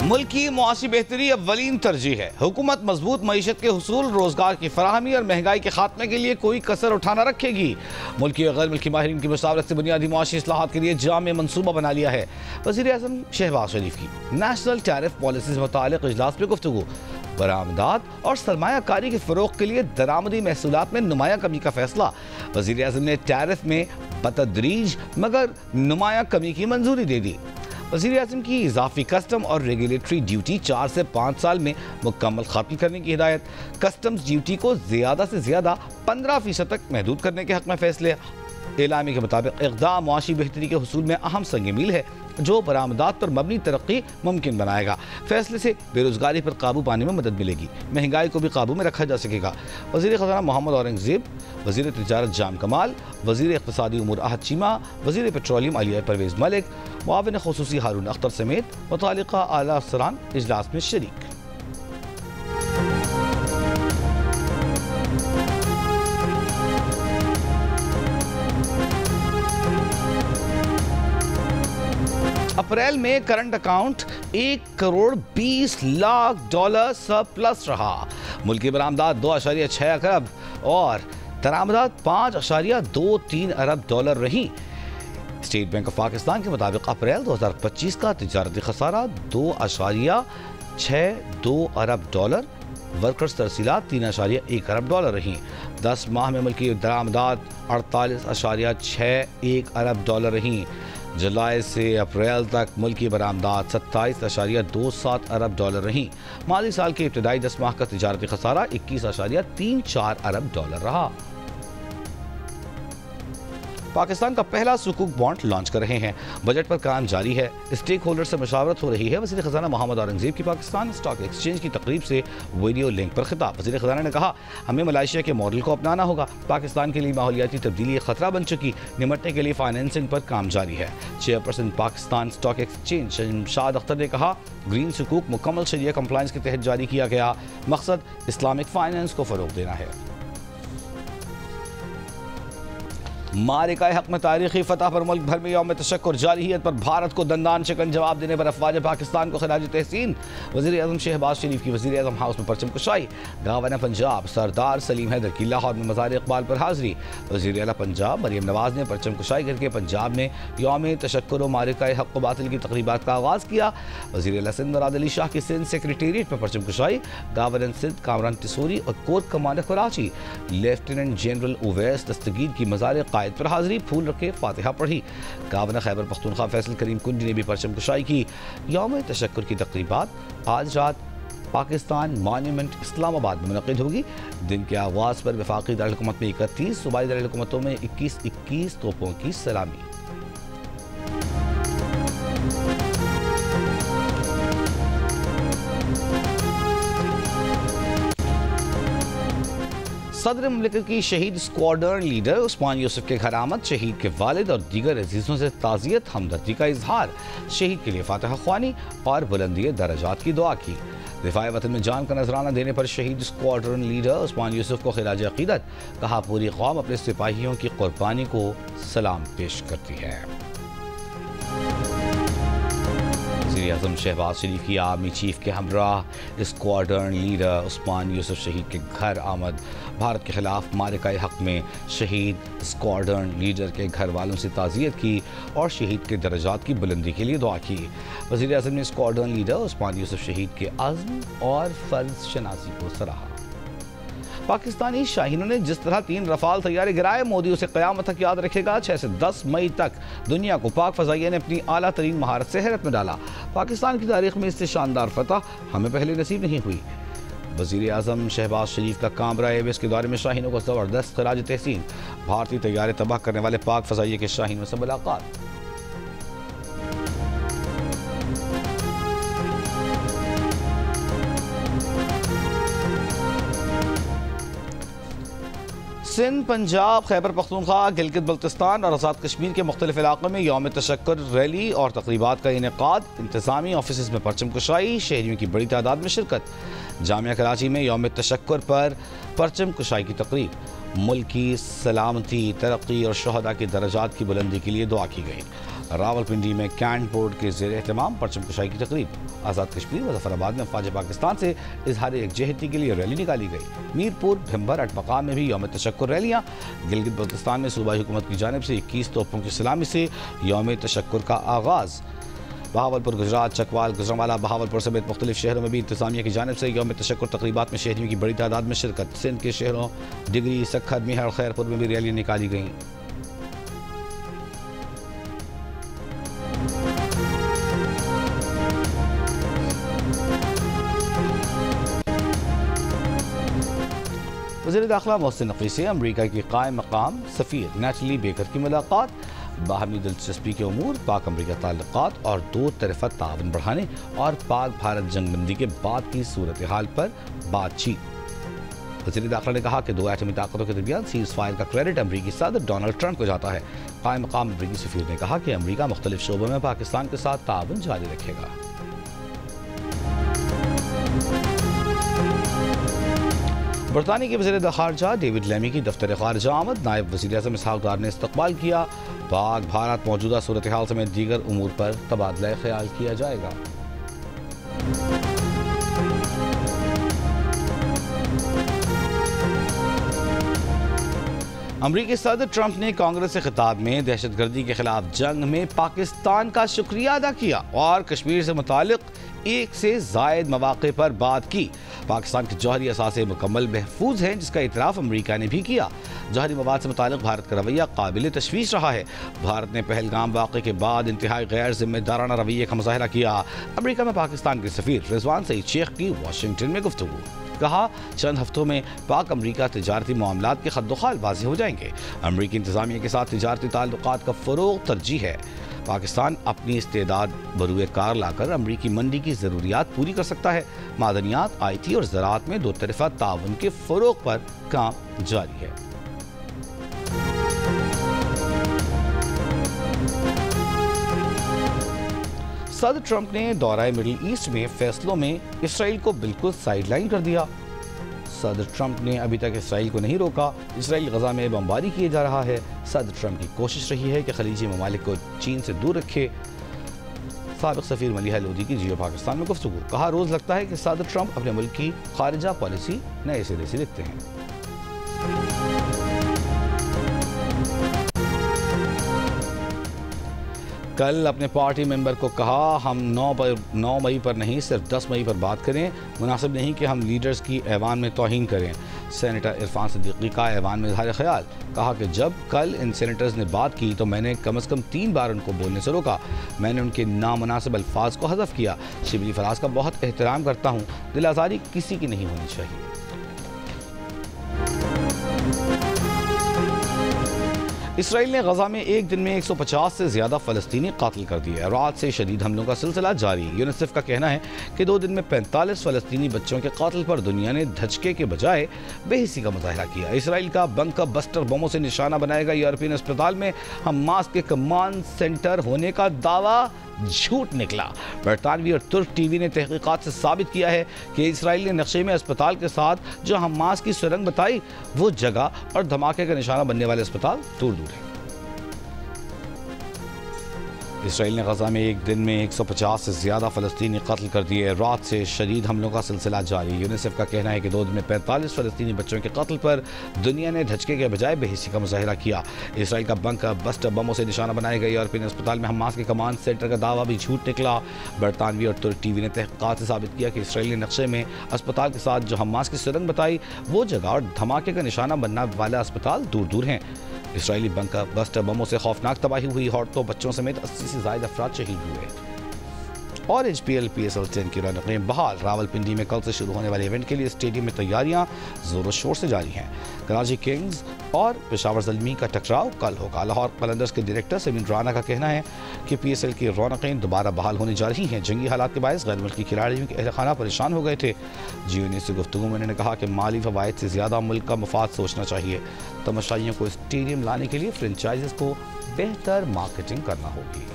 मुल्क की मुआशी बेहतरी अव्वलीन तरजीह है। हुकूमत मजबूत मईशत के हुसूल, रोजगार की फराहमी और महंगाई के खात्मे के लिए कोई कसर उठाना रखेगी। मुल्की और गैर मुल्की माहिरीन की मुशावरत से बुनियादी मुआशी इस्लाहात के लिए जामे मनसूबा बना लिया है। वज़ीर आज़म शहबाज शरीफ की नेशनल टैरिफ पॉलिसी से मुतालिक इजलास में गुफ्तगू। बरामदात और सरमायाकारी के फ़रोग़ के लिए दरामदी महसूलात में नुमाया कमी का फैसला। वज़ीर आज़म ने टैरिफ में बतदरीज मगर नुमाया कमी की मंजूरी दे दी। वज़ीर आज़म की इजाफी कस्टम और रेगुलेटरी ड्यूटी 4 से 5 साल में मुकम्मल खत्म करने की हिदायत। कस्टम्स ड्यूटी को ज़्यादा से ज़्यादा 15% तक महदूद करने के हक़ में फैसले। एलामी के मुताबिक इक़दाम मुआशी बेहतरी के हुसूल में अहम संग मील है जो बरामदात पर मबनी तरक्की मुमकिन बनाएगा। फैसले से बेरोज़गारी पर काबू पाने में मदद मिलेगी, महंगाई को भी काबू में रखा जा सकेगा। वज़ीर ख़ज़ाना मोहम्मद औरंगज़ेब, वज़ीर तिजारत जाम कमाल, वज़ीर इक़्तिसादी उमूर अहद चीमा, वज़ीर पेट्रोलियम अलिया परवेज़ मलिक, मुआविन ख़ुसूसी हारून अख्तर समेत मुतालिका आला अफ़सरान इजलास में शरीक। अप्रैल में करंट अकाउंट $1,20,00,000 सरप्लस रहा। मुल्की बरामदात 2.6 अरब और दरामदात $5.23 अरब रही। स्टेट बैंक ऑफ पाकिस्तान के मुताबिक अप्रैल 2025 का तिजारती खसारा $2.62 अरब, वर्कर्स तरसीलात $3.1 अरब रही। 10 माह में मुल्की दरामदात $48.61 अरब रही। जुलाई से अप्रैल तक मुल्की बरामदात $27.27 अरब रही। माली साल के इब्तदाई 10 माह का तिजारती खसारा $21.34 अरब रहा। पाकिस्तान का पहला सुकूक बॉन्ड लॉन्च कर रहे हैं। बजट पर काम जारी है, स्टेक होल्डर से मशावरत हो रही है। वज़ीर ख़ज़ाना मोहम्मद औरंगज़ेब की पाकिस्तान स्टॉक एक्सचेंज की तकरीब से वीडियो लिंक पर खिताब। वज़ीर ख़ज़ाना ने कहा, हमें मलेशिया के मॉडल को अपनाना होगा। पाकिस्तान के लिए माहौलियाती तब्दीली खतरा बन चुकी, निमटने के लिए फाइनेंसिंग पर काम जारी है। Chairperson Pakistan stock exchange Shamshad Akhtar ने कहा, ग्रीन सुकूक मुकम्मल शरिया कंप्लायंस के तहत जारी किया गया। मकसद इस्लामिक फाइनेंस को फ़रोग़ देना है। मारिका हक में तारीखी फतह पर मुल्क भर में यौम तशक्कुर। जारहियत पर भारत को दंदान शिकन जवाब देने पर अफवाज पाकिस्तान को खिराज तहसीन। वज़ीर आज़म शहबाज शरीफ की वज़ीर आज़म हाउस में परचम कुशाई। गवर्नर पंजाब सरदार सलीम हैदर की लाहौर में मज़ार इक़बाल पर हाज़री। वज़ीर आला पंजाब मरियम नवाज़ ने परचम कुशाई करके पंजाब में यौम तशक्कुर व मारिका हक व बातिल की तक़रीबात का आगाज़ किया। वज़ीर आला सिंध मुराद अली शाह की सिंध सेक्रेटेरिएट में परचम कुशाई। गवर्नर सिंध कामरान तिसूरी और corps commander Karachi lieutenant general Uwais Dastgir की मज़ार पर हाजिरी, फूल रखे, फातिहा पढ़ी। गवर्नर खैबर पख्तूनख्वा फैसल करीम कुंजी ने भी परचम कुशाई की। यौम तशक्कुर की तक़रीबात आज रात पाकिस्तान मॉन्यूमेंट इस्लामाबाद में मुनक़िद होगी। दिन के आगाज़ पर वफाकी दारुल-हुकूमत में 31, सूबाई दारुल-हुकूमतों में 21-21 तोपों की सलामी। सदर मुमलिकत की शहीद स्क्वाड्रन लीडर उस्मान यूसुफ के घर आमद। शहीद के वालिद और दीगर अजीज़ों से ताज़ियत, हमदर्दी का इजहार। शहीद के लिए फातिहा ख्वानी और बुलंदी दर्जात की दुआ की। दिफाए वतन में जान का नजराना देने पर शहीद स्क्वाड्रन लीडर उस्मान यूसुफ को खिराज अक़ीदत। कहा, पूरी कौम अपने सिपाहियों की कुर्बानी को सलाम पेश करती है। वज़ीर आज़म शहबाज शरीफ की आर्मी चीफ के हमराह स्क्वाड्रन लीडर उस्मान यूसुफ शहीद के घर आमद। भारत के खिलाफ मारिका हक में शहीद स्क्वाड्रन लीडर के घर वालों से ताज़ियत की और शहीद के दर्जात की बुलंदी के लिए दुआ की। वज़ीर आज़म ने स्क्वाड्रन लीडर उस्मान यूसुफ शहीद के अज़्म और फ़र्ज़ शनासी को सराहा। पाकिस्तानी शाहीनों ने जिस तरह 3 रफ़ाल तैयारे गिराए, मोदी उसे क़यामत तक याद रखेगा। 6 से 10 मई तक दुनिया को पाक फ़ज़ाइया ने अपनी आला तरीन महारत से हैरत में डाला। पाकिस्तान की तारीख़ में इससे शानदार फतह हमें पहले नसीब नहीं हुई। वज़ीर आज़म शहबाज शरीफ का कामरा एयरवेज़ के दौरे में शाहीनों को ज़बरदस्त खिराज तहसीन। भारतीय तैयारे तबाह करने वाले पाक फ़ज़ाइया के शाहीनों से मुलाकात। सिंध, पंजाब, खैबर पख्तूनख्वा, गिलगित बल्तिस्तान और आज़ाद कश्मीर के मुख्तलिफ इलाकों में यौम तशक्कुर रैली और तक़रीबात का इनेकाद। इंतज़ामी ऑफिस में परचम कुशाई, शहरियों की बड़ी तादाद में शिरकत। जामिया कराची में यौम तशक्कुर पर परचम कुशाई की तक़रीब। मुल्क की सलामती, तरक्की और शहदा के दर्जात की बुलंदी के लिए दुआ की गई। रावलपिंडी में कैंट बोर्ड के ज़ेर एहतमाम परचम कुशाई की तकरीब। आज़ाद कश्मीर मुजफ्फराबाद में अफवाज पाकिस्तान से इजहार यकजहती के लिए रैली निकाली गई। मीरपुर भिम्बर अटमकाम में भी यौम तशक्कुर रैलियाँ। गिलगित बल्तिस्तान में सूबाई हुकूमत की जानिब से 21 तोपों की सलामी से यौम तशक्कुर का आगाज़। बहावलपुर, गुजरात, चकवाल, गुजरांवाला, बहावलपुर समेत मुख्तलिफ शहरों में भी इंतजामिया की जानिब से यौम तशक्कुर तकरीबात में शहरियों की बड़ी तादाद में शिरकत। सिंध के शहरों डिगरी, सखर, मेहर, खैरपुर में भी रैलियाँ निकाली गईं। वज़ीर दाखिला मोहसिन नकवी से अमरीका की कायम मकाम सफ़ीर नेटली बेकर की मुलाकात। बाहमी दिलचस्पी के उमूर, पाक अमरीका ताल्लुकात और दो तरफ़ा ताउन बढ़ाने और पाक भारत जंगबंदी के बाद की सूरत हाल पर बातचीत। वज़ीर दाखिला ने कहा कि दो एटमी ताकतों के दरमियान सीज़ फायर का क्रेडिट अमरीकी सदर डोनाल्ड ट्रंप को जाता है। कायम मकाम अमरीकी सफ़ीर ने कहा कि अमरीका मुख्तलिफ शोबों में पाकिस्तान के साथ ताउन जारी रखेगा। बरतानिया के वज़ीर ख़ारजा डेविड लेमी की दफ्तर ख़ारजा आमद। नायब वज़ीर आज़म इसहाक़ डार ने इस्तक़बाल किया। पाक भारत मौजूदा सूरत हाल समेत दीगर उमूर पर तबादला ख्याल किया जाएगा। अमरीकी सदर ट्रंप ने कांग्रेस से खिताब में दहशतगर्दी के खिलाफ जंग में पाकिस्तान का शुक्रिया अदा किया और कश्मीर से मुतालिक एक से जायद मौक़े पर बात की। पाकिस्तान की जौहरी असासे मुकम्मल महफूज हैं, जिसका इतराफ़ अमरीका ने भी किया। जौहरी मवाद से मुतालिक भारत का रवैया काबिल तशवीश रहा है। भारत ने पहलगाम वाक़े के बाद इंतहाई गैर जिम्मेदाराना रवैये का मुज़ाहरा किया। अमरीका में पाकिस्तान के सफ़ीर रिजवान सईद शेख की वाशिंगटन में गुफ्तगू। कहा, चंद हफ्तों में पाक अमरीका तिजारती मामलात के खद्दोखाल बाजी हो जाएंगे। अमरीकी इंतज़ामिया के साथ तिजारती ताल्लुकात का फ़रोग़ तरजीह है। पाकिस्तान अपनी इस्तेदाद बरूए कार लाकर अमरीकी मंडी की ज़रूरियात पूरी कर सकता है। मादनियात, IT और ज़राअत में दो तरफ़ा ताउन के फ़रोग़ पर काम जारी है। सदर ट्रंप ने दौरा मिडिल ईस्ट में फैसलों में इसराइल को बिल्कुल साइडलाइन कर दिया। सदर ट्रंप ने अभी तक इसराइल को नहीं रोका। इसराइल गजा में बमबारी किए जा रहा है। सदर ट्रंप की कोशिश रही है कि खलीजी ममालिक को चीन से दूर रखे। साबिक़ सफ़ीर मलिहा लोधी की जियो पाकिस्तान में गुफ्तगू। कहा, रोज़ लगता है कि सदर ट्रंप अपने मुल्क की खारिजा पॉलिसी नए सिरे से लिखते हैं। कल अपने पार्टी मेंबर को कहा, हम 9 मई पर नहीं सिर्फ 10 मई पर बात करें। मुनासिब नहीं कि हम लीडर्स की ऐवान में तौहीन करें। सेनेटर इरफान सिद्दीकी का ऐवान में इज़हार ख्याल। कहा कि जब कल इन सेनेटर्स ने बात की तो मैंने कम से कम 3 बार उनको बोलने से रोका। मैंने उनके नामुनासिब अल्फाज को हज़फ किया। शिबली फराज का बहुत एहतराम करता हूँ। दिल आज़ारी किसी की नहीं होनी चाहिए। इसराइल ने गजा में एक दिन में 150 से ज़्यादा फ़लस्तीनी कातिल कर दिए। रात से शदीद हमलों का सिलसिला जारी। यूनिसेफ का कहना है कि 2 दिन में 45 फ़लस्तीनी बच्चों के कातिल पर दुनिया ने धचके के बजाय बेहिसी का मुज़ाहरा किया। इसराइल का बंकर बस्टर बमों से निशाना बनाएगा यूरोपियन अस्पताल में हमास के कमांड सेंटर होने का दावा झूठ निकला। बरतानवी और तुर्क टीवी ने तहकीकात से साबित किया है कि इसराइल ने नक्शे में अस्पताल के साथ जो हमास की सुरंग बताई, वो जगह और धमाके का निशाना बनने वाले अस्पताल दूर दूर है। इसराइल ने गजा में एक दिन में 150 से ज़्यादा फ़लस्तीनी कत्ल कर दिए। रात से शदीद हमलों का सिलसिला जारी। यूनिसेफ का कहना है कि 2 दिन में 45 फ़लस्तीनी बच्चों के कत्ल पर दुनिया ने धचके के बजाय बेहिसी का मुज़ाहरा किया। इसराइल का बंकर बस्टर बमों से निशाना बनाए गए यूरोपियन अस्पताल में हमास के कमांड सेंटर का दावा भी झूठ निकला। बरतानवी और तुर्क टीवी ने तहक़ीक़ात से साबित किया कि इसराइली नक्शे में अस्पताल के साथ जो हमास की सुरंग बताई, वो जगह और धमाके का निशाना बनने वाला अस्पताल दूर दूर हैं। इसराइली बंकर बस्टर बमों से खौफनाक तबाही हुई। औरतों, बच्चों समेत 80 से ज़ायद अफराद शहीद हुए। और HPL PSL 10 की रौनकें बहाल। रावलपिंडी में कल से शुरू होने वाले इवेंट के लिए स्टेडियम में तैयारियां जोरों शोर से जारी हैं। कराची किंग्स और पेशावर ज़ल्मी का टकराव कल होगा। लाहौर कलंदर्स के डायरेक्टर समीन राना का कहना है कि PSL की रौनकें दोबारा बहाल होने जा रही हैं। जंगी हालात के बायस गैर मुल्की खिलाड़ियों के अहल खाना परेशान हो गए थे। जियो न्यूज़ से गुफ्तगू में उन्होंने कहा कि माली फ़वाइद से ज़्यादा मुल्क का मफाद सोचना चाहिए। तमाशाइयों को स्टेडियम लाने के लिए फ्रेंचाइजीज़ को बेहतर मार्केटिंग करना होगी।